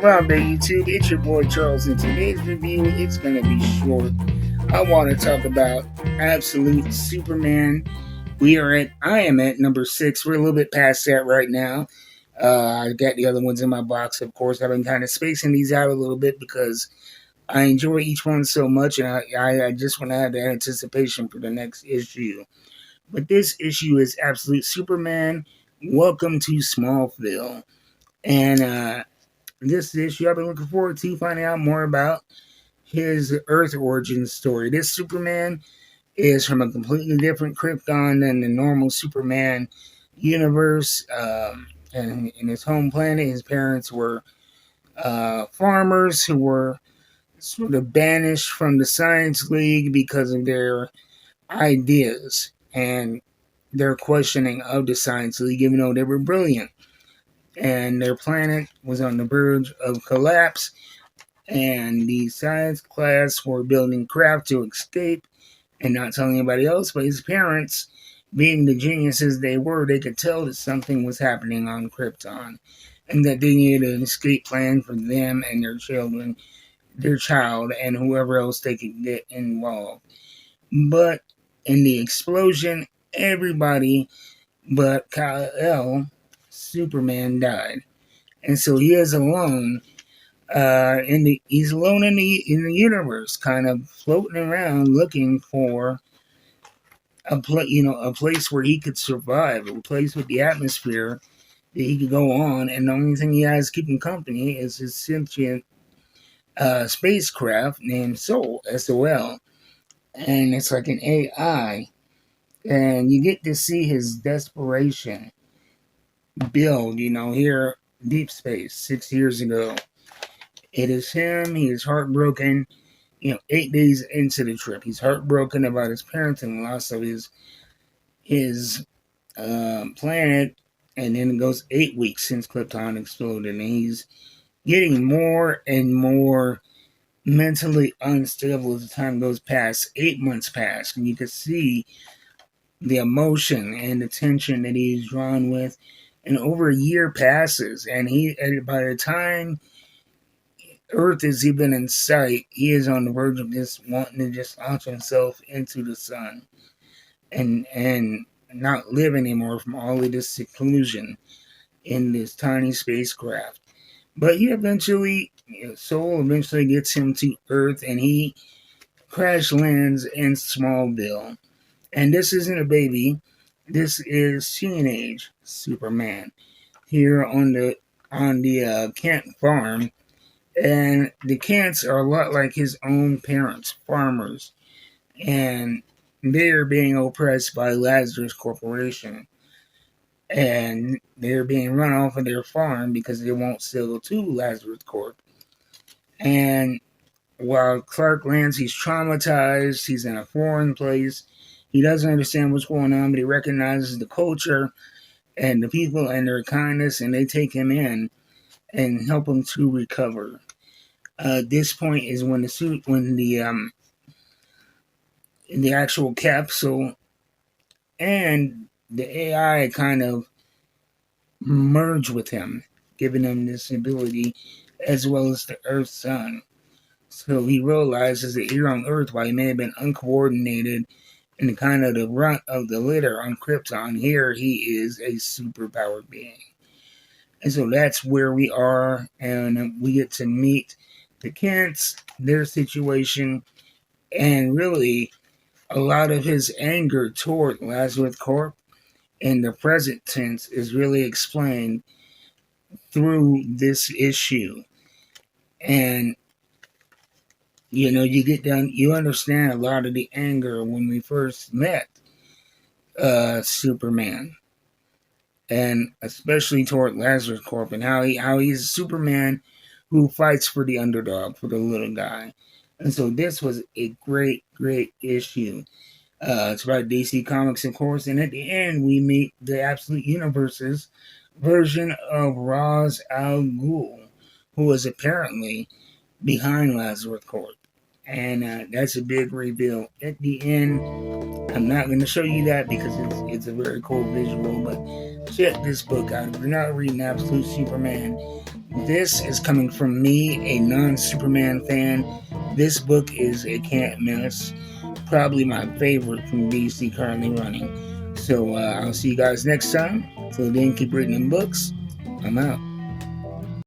Welcome to YouTube. It's your boy Charles. In today's review, it's going to be short. I want to talk about Absolute Superman. I am at number 6. We're a little bit past that right now. I got the other ones in my box, of course. I've been kind of spacing these out a little bit because I enjoy each one so much, and I just want to have the anticipation for the next issue. But this issue is Absolute Superman. Welcome to Smallville. And this issue I've been looking forward to finding out more about his Earth origin story. This Superman is from a completely different Krypton than the normal Superman universe. And in his home planet, his parents were farmers who were sort of banished from the Science League because of their ideas and their questioning of the Science League, even though they were brilliant. And their planet was on the verge of collapse, and the science class were building craft to escape and not telling anybody else. But his parents, being the geniuses they were, they could tell that something was happening on Krypton and that they needed an escape plan for them and their child, and whoever else they could get involved. But in the explosion, everybody but Kal-El, Superman, died. And so he is alone. He's alone in the universe, kind of floating around looking for a place where he could survive, a place with the atmosphere that he could go on. And the only thing he has to keep him company is his sentient spacecraft named Sol, SOL, and it's like an AI. And you get to see his desperation build, here Deep Space 6 years ago. It is him. He is heartbroken. 8 days into the trip, he's heartbroken about his parents and loss of his planet. And then it goes 8 weeks since Krypton exploded, and he's getting more and more mentally unstable as the time goes past. 8 months pass, and you can see the emotion and the tension that he's drawn with. And over a year passes, and by the time Earth is even in sight, he is on the verge of just wanting to just launch himself into the sun and not live anymore from all of this seclusion in this tiny spacecraft. But Sol eventually gets him to Earth, and he crash lands in Smallville. And this isn't a baby. This is teenage Superman here on the Kent farm. And the Kents are a lot like his own parents, farmers. And they are being oppressed by Lazarus Corporation. And they're being run off of their farm because they won't sell to Lazarus Corp. And while Clark lands, he's traumatized. He's in a foreign place. He doesn't understand what's going on, but he recognizes the culture and the people and their kindness, and they take him in and help him to recover. This point is when the actual capsule and the AI kind of merge with him, giving him this ability, as well as the Earth's sun. So he realizes that here on Earth, while he may have been uncoordinated and kind of the runt of the litter on Krypton, here he is a superpowered being. And so that's where we are, and we get to meet the Kents, their situation, and really a lot of his anger toward Lazarus Corp in the present tense is really explained through this issue. And you understand a lot of the anger when we first met Superman, and especially toward Lazarus Corp, and how he's a Superman who fights for the underdog, for the little guy. And so this was a great, great issue. It's about DC Comics, of course, and at the end we meet the Absolute Universe's version of Ra's al Ghul, who was apparently behind Lazarus Corp. And that's a big reveal at the end. I'm not going to show you that because it's a very cool visual, but check this book out. If you're not reading Absolute Superman, this is coming from me, a non-Superman fan. This book is a can't miss. Probably my favorite from DC currently running. So I'll see you guys next time. Till then, keep reading them books. I'm out.